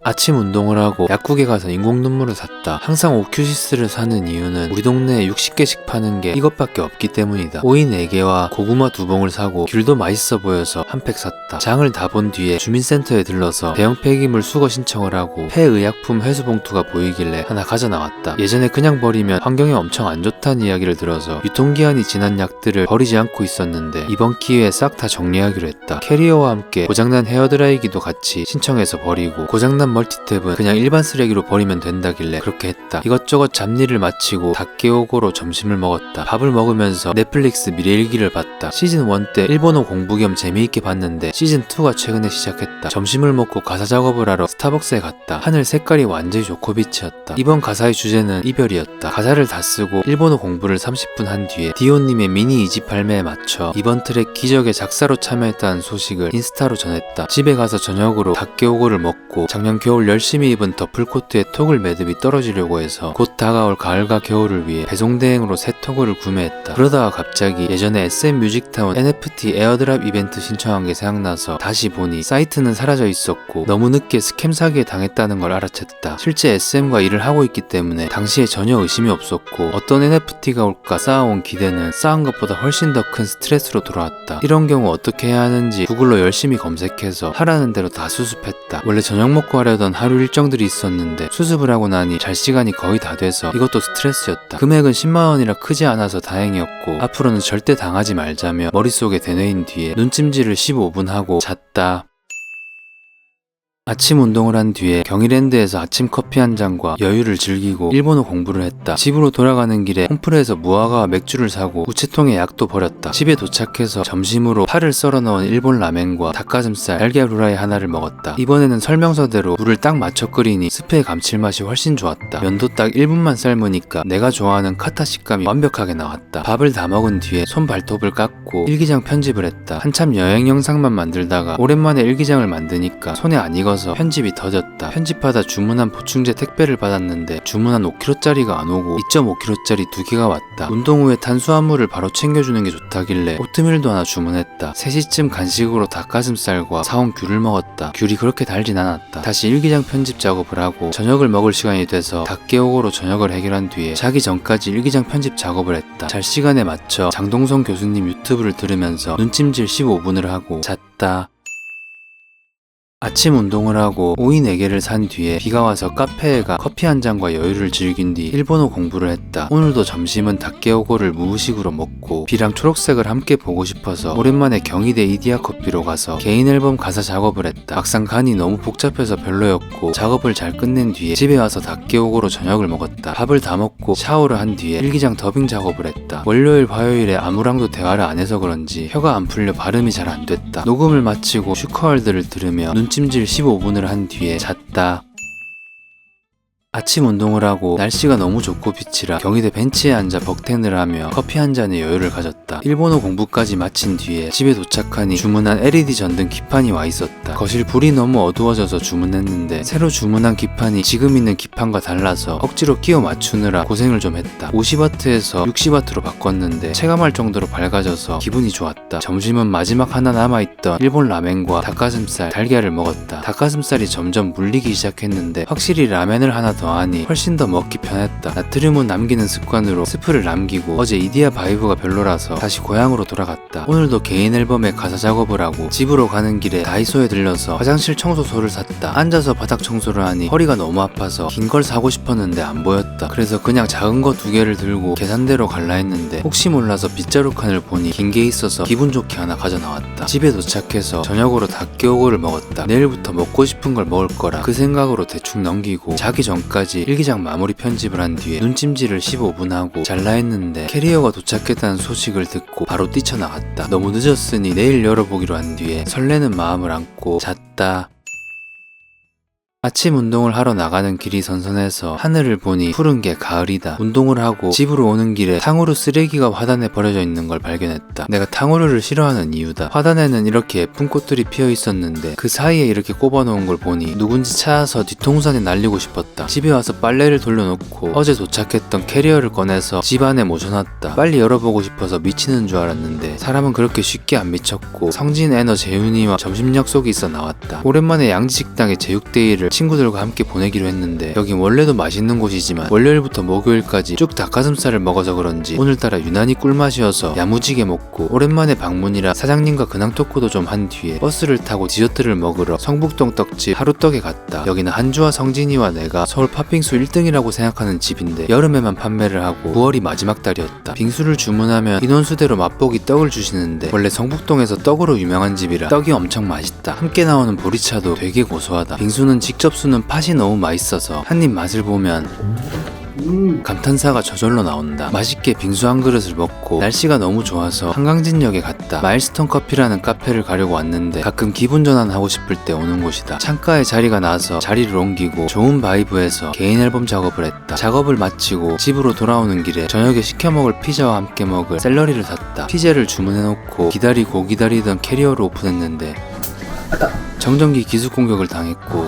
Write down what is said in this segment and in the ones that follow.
아침 운동을 하고 약국에 가서 인공 눈물을 샀다. 항상 오큐시스를 사는 이유는 우리 동네에 60개씩 파는 게 이것밖에 없기 때문이다. 오이 4개와 고구마 2봉을 사고 귤도 맛있어 보여서 한 팩 샀다. 장을 다 본 뒤에 주민센터에 들러서 대형 폐기물 수거 신청을 하고 폐의약품 회수 봉투가 보이길래 하나 가져 나왔다. 예전에 그냥 버리면 환경에 엄청 안 좋다는 이야기를 들어서 유통기한이 지난 약들을 버리지 않고 있었는데 이번 기회에 싹 다 정리하기로 했다. 캐리어와 함께 고장난 헤어드라이기도 같이 신청해서 버리고 고장난 멀티탭은 그냥 일반 쓰레기로 버리면 된다길래 그렇게 했다. 이것저것 잡일을 마치고 닭게오고로 점심을 먹었다. 밥을 먹으면서 넷플릭스 미래일기를 봤다. 시즌 1 때 일본어 공부 겸 재미있게 봤는데 시즌 2가 최근에 시작했다. 점심을 먹고 가사 작업을 하러 스타벅스에 갔다. 하늘 색깔이 완전히 조코비치였다. 이번 가사의 주제는 이별이었다. 가사를 다 쓰고 일본어 공부를 30분 한 뒤에 디오님의 미니 2집 발매에 맞춰 이번 트랙 기적의 작사로 참여했다는 소식을 인스타로 전했다. 집에 가서 저녁으로 닭게오고를 먹고 작년 겨울 열심히 입은 더플코트에 토글 매듭이 떨어지려고 해서 곧 다가올 가을과 겨울을 위해 배송대행으로 새 토글을 구매했다. 그러다가 갑자기 예전에 SM 뮤직타운 NFT 에어드랍 이벤트 신청한 게 생각나서 다시 보니 사이트는 사라져 있었고 너무 늦게 스캠 사기에 당했다는 걸 알아챘다. 실제 SM과 일을 하고 있기 때문에 당시에 전혀 의심이 없었고 어떤 NFT가 올까 쌓아온 기대는 쌓은 것보다 훨씬 더 큰 스트레스로 돌아왔다. 이런 경우 어떻게 해야 하는지 구글로 열심히 검색해서 하라는 대로 다 수습했다. 원래 저녁 먹고 하려던 하루 일정들이 있었는데 수습을 하고 나니 잘 시간이 거의 다 돼서 이것도 스트레스였다. 금액은 10만원이라 크지 않아서 다행이었고 앞으로는 절대 당하지 말자며 머릿속에 되뇌인 뒤에 눈찜질을 15분 하고 잤다. 아침 운동을 한 뒤에 경희랜드에서 아침 커피 한 잔과 여유를 즐기고 일본어 공부를 했다. 집으로 돌아가는 길에 홈플에서 무화과와 맥주를 사고 우체통에 약도 버렸다. 집에 도착해서 점심으로 파를 썰어 넣은 일본 라멘과 닭가슴살, 달걀 후라이 하나를 먹었다. 이번에는 설명서대로 물을 딱 맞춰 끓이니 스프의 감칠맛이 훨씬 좋았다. 면도 딱 1분만 삶으니까 내가 좋아하는 카타 식감이 완벽하게 나왔다. 밥을 다 먹은 뒤에 손 발톱을 깎고 일기장 편집을 했다. 한참 여행 영상만 만들다가 오랜만에 일기장을 만드니까 손에 안 익어서 편집이 더뎠다. 편집하다 주문한 보충제 택배를 받았는데 주문한 5kg짜리가 안 오고 2.5kg짜리 2개가 왔다. 운동 후에 탄수화물을 바로 챙겨주는 게 좋다길래 오트밀도 하나 주문했다. 3시쯤 간식으로 닭가슴살과 사온 귤을 먹었다. 귤이 그렇게 달진 않았다. 다시 일기장 편집 작업을 하고 저녁을 먹을 시간이 돼서 닭게오고로 저녁을 해결한 뒤에 자기 전까지 일기장 편집 작업을 했다. 잘 시간에 맞춰 장동성 교수님 유튜브를 들으면서 눈찜질 15분을 하고 잤다. 아침 운동을 하고 오이 4개를 산 뒤에 비가 와서 카페에 가 커피 한 잔과 여유를 즐긴 뒤 일본어 공부를 했다. 오늘도 점심은 닭게오고를 무의식으로 먹고 비랑 초록색을 함께 보고 싶어서 오랜만에 경희대 이디야 커피로 가서 개인 앨범 가사 작업을 했다. 막상 간이 너무 복잡해서 별로였고 작업을 잘 끝낸 뒤에 집에 와서 닭게오고로 저녁을 먹었다. 밥을 다 먹고 샤워를 한 뒤에 일기장 더빙 작업을 했다. 월요일 화요일에 아무랑도 대화를 안 해서 그런지 혀가 안 풀려 발음이 잘 안 됐다. 녹음을 마치고 슈커월드를 들으며 눈찜질 15분을 한 뒤에 잤다. 아침 운동을 하고 날씨가 너무 좋고 빛이라 경희대 벤치에 앉아 벅텐을 하며 커피 한 잔의 여유를 가졌다. 일본어 공부까지 마친 뒤에 집에 도착하니 주문한 LED 전등 기판이 와 있었다. 거실 불이 너무 어두워져서 주문했는데 새로 주문한 기판이 지금 있는 기판과 달라서 억지로 끼워 맞추느라 고생을 좀 했다. 50W에서 60W로 바꿨는데 체감할 정도로 밝아져서 기분이 좋았다. 점심은 마지막 하나 남아있던 일본 라멘과 닭가슴살, 달걀을 먹었다. 닭가슴살이 점점 물리기 시작했는데 확실히 라멘을 하나 더하니 훨씬 더 먹기 편했다. 나트륨은 남기는 습관으로 스프를 남기고 어제 이디야 바이브가 별로라서 다시 고향으로 돌아갔다. 오늘도 개인 앨범에 가사 작업을 하고 집으로 가는 길에 다이소에 들려서 화장실 청소소를 샀다. 앉아서 바닥 청소를 하니 허리가 너무 아파서 긴 걸 사고 싶었는데 안 보였다. 그래서 그냥 작은 거 2개를 들고 계산대로 갈라 했는데 혹시 몰라서 빗자루 칸을 보니 긴 게 있어서 기분 좋게 하나 가져 나왔다. 집에 도착해서 저녁으로 닭게오고를 먹었다. 내일부터 먹고 싶은 걸 먹을 거라 그 생각으로 대충 넘기고 자기 전까지 일기장 마무리 편집을 한 뒤에 눈찜질을 15분 하고 잘라 했는데 캐리어가 도착했다는 소식을 듣고 바로 뛰쳐나갔다. 너무 늦었으니 내일 열어보기로 한 뒤에 설레는 마음을 안고 잤다. 아침 운동을 하러 나가는 길이 선선해서 하늘을 보니 푸른 게 가을이다. 운동을 하고 집으로 오는 길에 탕후루 쓰레기가 화단에 버려져 있는 걸 발견했다. 내가 탕후루를 싫어하는 이유다. 화단에는 이렇게 예쁜 꽃들이 피어 있었는데 그 사이에 이렇게 꼽아놓은 걸 보니 누군지 찾아서 뒤통수에 날리고 싶었다. 집에 와서 빨래를 돌려놓고 어제 도착했던 캐리어를 꺼내서 집 안에 모셔놨다. 빨리 열어보고 싶어서 미치는 줄 알았는데 사람은 그렇게 쉽게 안 미쳤고 성진, 애너, 재윤이와 점심 약속이 있어 나왔다. 오랜만에 양지식당의 제육데이를 친구들과 함께 보내기로 했는데 여긴 원래도 맛있는 곳이지만 월요일부터 목요일까지 쭉 닭가슴살을 먹어서 그런지 오늘따라 유난히 꿀맛이어서 야무지게 먹고 오랜만에 방문이라 사장님과 근황 토크도 좀 한 뒤에 버스를 타고 디저트를 먹으러 성북동 떡집 하루떡에 갔다. 여기는 한주와 성진이와 내가 서울 팥빙수 1등이라고 생각하는 집인데 여름에만 판매를 하고 9월이 마지막 달이었다. 빙수를 주문하면 인원수대로 맛보기 떡을 주시는데 원래 성북동에서 떡으로 유명한 집이라 떡이 엄청 맛있다. 함께 나오는 보리차도 되게 고소하다. 빙수는 직접 수는 팥이 너무 맛있어서 한입 맛을 보면 감탄사가 저절로 나온다. 맛있게 빙수 한 그릇을 먹고 날씨가 너무 좋아서 한강진역에 갔다. 마일스톤 커피라는 카페를 가려고 왔는데 가끔 기분 전환하고 싶을 때 오는 곳이다. 창가에 자리가 나서 자리를 옮기고 좋은 바이브에서 개인 앨범 작업을 했다. 작업을 마치고 집으로 돌아오는 길에 저녁에 시켜 먹을 피자와 함께 먹을 샐러리를 샀다. 피자를 주문해놓고 기다리던 캐리어를 오픈했는데 정전기 기습 공격을 당했고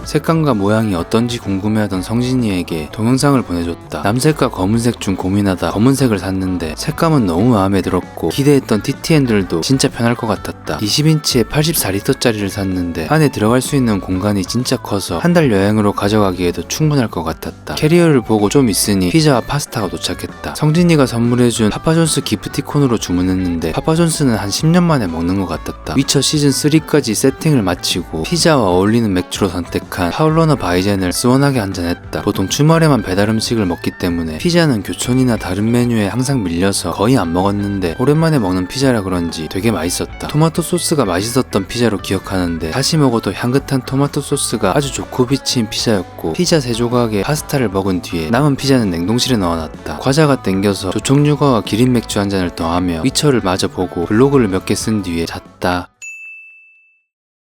색감과 모양이 어떤지 궁금해하던 성진이에게 동영상을 보내줬다. 남색과 검은색 중 고민하다 검은색을 샀는데 색감은 너무 마음에 들었고 기대했던 TT 핸들도 진짜 편할 것 같았다. 20인치에 84리터짜리를 샀는데 안에 들어갈 수 있는 공간이 진짜 커서 한 달 여행으로 가져가기에도 충분할 것 같았다. 캐리어를 보고 좀 있으니 피자와 파스타가 도착했다. 성진이가 선물해준 파파존스 기프티콘으로 주문했는데 파파존스는 한 10년 만에 먹는 것 같았다. 위쳐 시즌3까지 세팅을 마치고 피자와 어울리는 맥주로 선택한 파울러너 바이젠을 시원하게 한잔했다. 보통 주말에만 배달 음식을 먹기 때문에 피자는 교촌이나 다른 메뉴에 항상 밀려서 거의 안 먹었는데 오랜만에 먹는 피자라 그런지 되게 맛있었다. 토마토 소스가 맛있었던 피자로 기억하는데 다시 먹어도 향긋한 토마토 소스가 아주 좋고 비치인 피자였고 피자 3조각에 파스타를 먹은 뒤에 남은 피자는 냉동실에 넣어놨다. 과자가 땡겨서 조청유과와 기린 맥주 한 잔을 더하며 위쳐를 마저 보고 블로그를 몇 개 쓴 뒤에 잤다.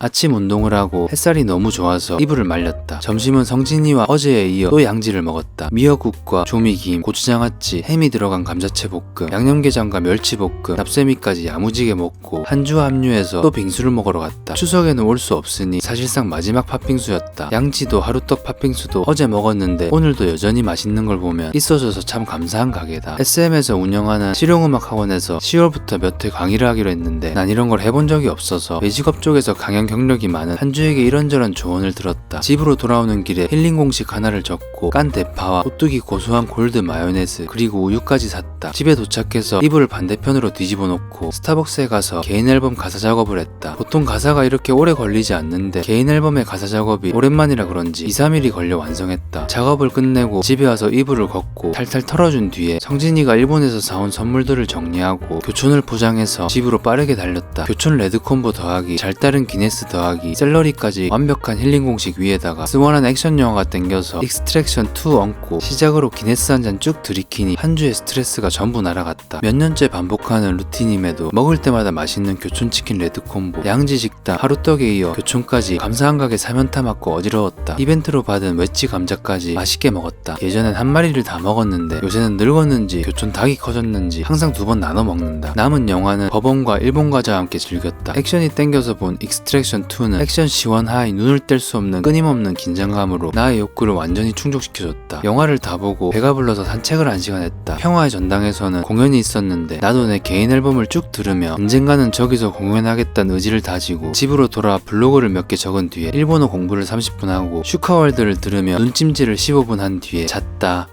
아침 운동을 하고 햇살이 너무 좋아서 이불을 말렸다. 점심은 성진이와 어제에 이어 또 양지를 먹었다. 미역국과 조미김, 고추장아찌, 햄이 들어간 감자채 볶음, 양념게장과 멸치볶음, 납세미까지 야무지게 먹고 한주 합류해서 또 빙수를 먹으러 갔다. 추석에는 올 수 없으니 사실상 마지막 팥빙수였다. 양지도 하루떡 팥빙수도 어제 먹었는데 오늘도 여전히 맛있는 걸 보면 있어줘서 참 감사한 가게다. SM에서 운영하는 실용음악학원에서 10월부터 몇 회 강의를 하기로 했는데 난 이런 걸 해본 적이 없어서 외직업 쪽에서 강연 경력이 많은 한주에게 이런저런 조언을 들었다. 집으로 돌아오는 길에 힐링 공식 하나를 적고 깐 대파와 오뚜기 고소한 골드 마요네즈 그리고 우유까지 샀다. 집에 도착해서 이불을 반대편으로 뒤집어 놓고 스타벅스에 가서 개인 앨범 가사 작업을 했다. 보통 가사가 이렇게 오래 걸리지 않는데 개인 앨범의 가사 작업이 오랜만이라 그런지 2-3일이 걸려 완성했다. 작업을 끝내고 집에 와서 이불을 걷고 탈탈 털어준 뒤에 성진이가 일본에서 사온 선물들을 정리하고 교촌을 포장해서 집으로 빠르게 달렸다. 교촌 레드콤보 더하기 잘 따른 기네스 더하기 샐러리까지 완벽한 힐링 공식 위에다가 스원한 액션 영화가 땡겨서 익스트랙션 2 얹고 시작으로 기네스 한 잔 쭉 들이키니 한 주의 스트레스가 전부 날아갔다. 몇 년째 반복하는 루틴임에도 먹을 때마다 맛있는 교촌치킨 레드콤보, 양지 식당, 하루떡에 이어 교촌까지 감사한 가게 사면타 맞고 어지러웠다. 이벤트로 받은 웨지 감자까지 맛있게 먹었다. 예전엔 한 마리를 다 먹었는데 요새는 늙었는지 교촌 닭이 커졌는지 항상 2번 나눠 먹는다. 남은 영화는 법원과 일본 과자와 함께 즐겼다. 액션이 땡겨서 본 익스트랙션 2는 액션 시원하이 눈을 뗄 수 없는 끊임없는 긴장감으로 나의 욕구를 완전히 충족시켜줬다. 영화를 다 보고 배가 불러서 산책을 1시간 했다. 평화의 전당에서는 공연이 있었는데 나도 내 개인 앨범을 쭉 들으며 언젠가는 저기서 공연하겠다는 의지를 다지고 집으로 돌아와 블로그를 몇 개 적은 뒤에 일본어 공부를 30분 하고 슈카월드를 들으며 눈찜질을 15분 한 뒤에 잤다.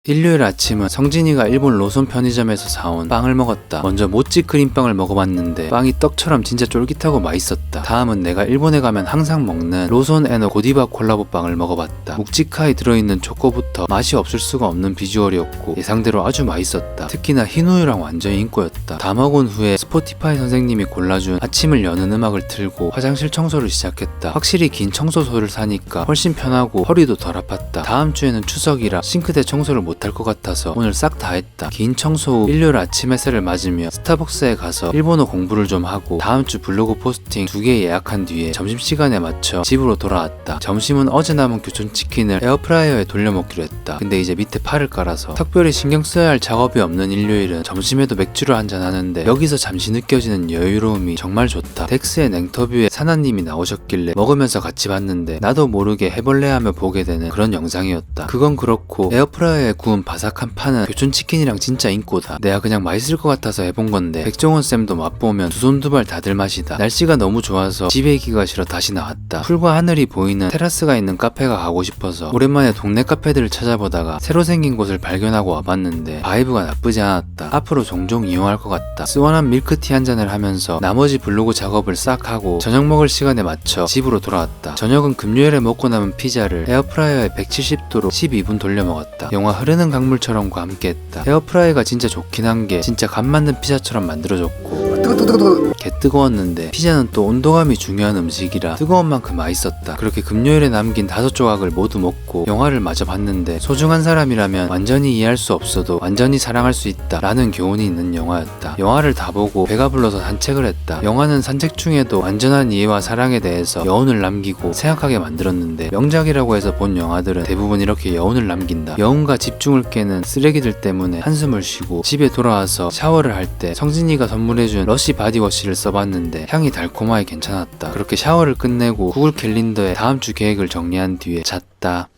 일요일 아침은 성진이가 일본 로손 편의점에서 사온 빵을 먹었다. 먼저 모찌 크림빵을 먹어봤는데 빵이 떡처럼 진짜 쫄깃하고 맛있었다. 다음은 내가 일본에 가면 항상 먹는 로손 에너 고디바 콜라보 빵을 먹어봤다. 묵직하게 들어있는 초코부터 맛이 없을 수가 없는 비주얼이었고 예상대로 아주 맛있었다. 특히나 흰우유랑 완전히 인기였다. 다 먹은 후에 스포티파이 선생님이 골라준 아침을 여는 음악을 틀고 화장실 청소를 시작했다. 확실히 긴 청소소를 사니까 훨씬 편하고 허리도 덜 아팠다. 다음 주에는 추석이라 싱크대 청소를 못할 것 같아서 오늘 싹 다 했다. 긴 청소 후 일요일 아침 햇살을 맞으며 스타벅스에 가서 일본어 공부를 좀 하고 다음 주 블로그 포스팅 2개 예약한 뒤에 점심시간에 맞춰 집으로 돌아왔다. 점심은 어제 남은 교촌치킨을 에어프라이어에 돌려 먹기로 했다. 근데 이제 밑에 팔을 깔아서 특별히 신경 써야 할 작업이 없는 일요일은 점심에도 맥주를 한잔 하는데 여기서 잠시 느껴지는 여유로움이 정말 좋다. 덱스의 냉터뷰에 사나님이 나오셨길래 먹으면서 같이 봤는데 나도 모르게 해볼래 하며 보게 되는 그런 영상이었다. 그건 그렇고 에어프라이어에 구운 바삭한 파는 교촌치킨이랑 진짜 인꼬다. 내가 그냥 맛있을 것 같아서 해본 건데 백종원 쌤도 맛보면 두 손 두 발 다 들 맛이다. 날씨가 너무 좋아서 집에 있기가 싫어 다시 나왔다. 풀과 하늘이 보이는 테라스가 있는 카페가 가고 싶어서 오랜만에 동네 카페들을 찾아보다가 새로 생긴 곳을 발견하고 와봤는데 바이브가 나쁘지 않았다. 앞으로 종종 이용할 것 같다. 시원한 밀크티 한 잔을 하면서 나머지 블로그 작업을 싹 하고 저녁 먹을 시간에 맞춰 집으로 돌아왔다. 저녁은 금요일에 먹고 남은 피자를 에어프라이어에 170도로 12분 돌려 먹었다. 영화 흐르는 강물처럼과 함께했다. 에어프라이어가 진짜 좋긴 한 게 진짜 간 맞는 피자처럼 만들어줬고 개 뜨거웠는데 피자는 또 온도감이 중요한 음식이라 뜨거운 만큼 맛있었다. 그렇게 금요일에 남긴 5조각을 모두 먹고 영화를 마저 봤는데 소중한 사람이라면 완전히 이해할 수 없어도 완전히 사랑할 수 있다 라는 교훈이 있는 영화였다. 영화를 다 보고 배가 불러서 산책을 했다. 영화는 산책 중에도 완전한 이해와 사랑에 대해서 여운을 남기고 생각하게 만들었는데 명작이라고 해서 본 영화들은 대부분 이렇게 여운을 남긴다. 여운과 집중을 깨는 쓰레기들 때문에 한숨을 쉬고 집에 돌아와서 샤워를 할 때 성진이가 선물해준 러쉬 바디워시를 써봤는데 향이 달콤하게 괜찮았다. 그렇게 샤워를 끝내고 구글 캘린더에 다음 주 계획을 정리한 뒤에 잤다.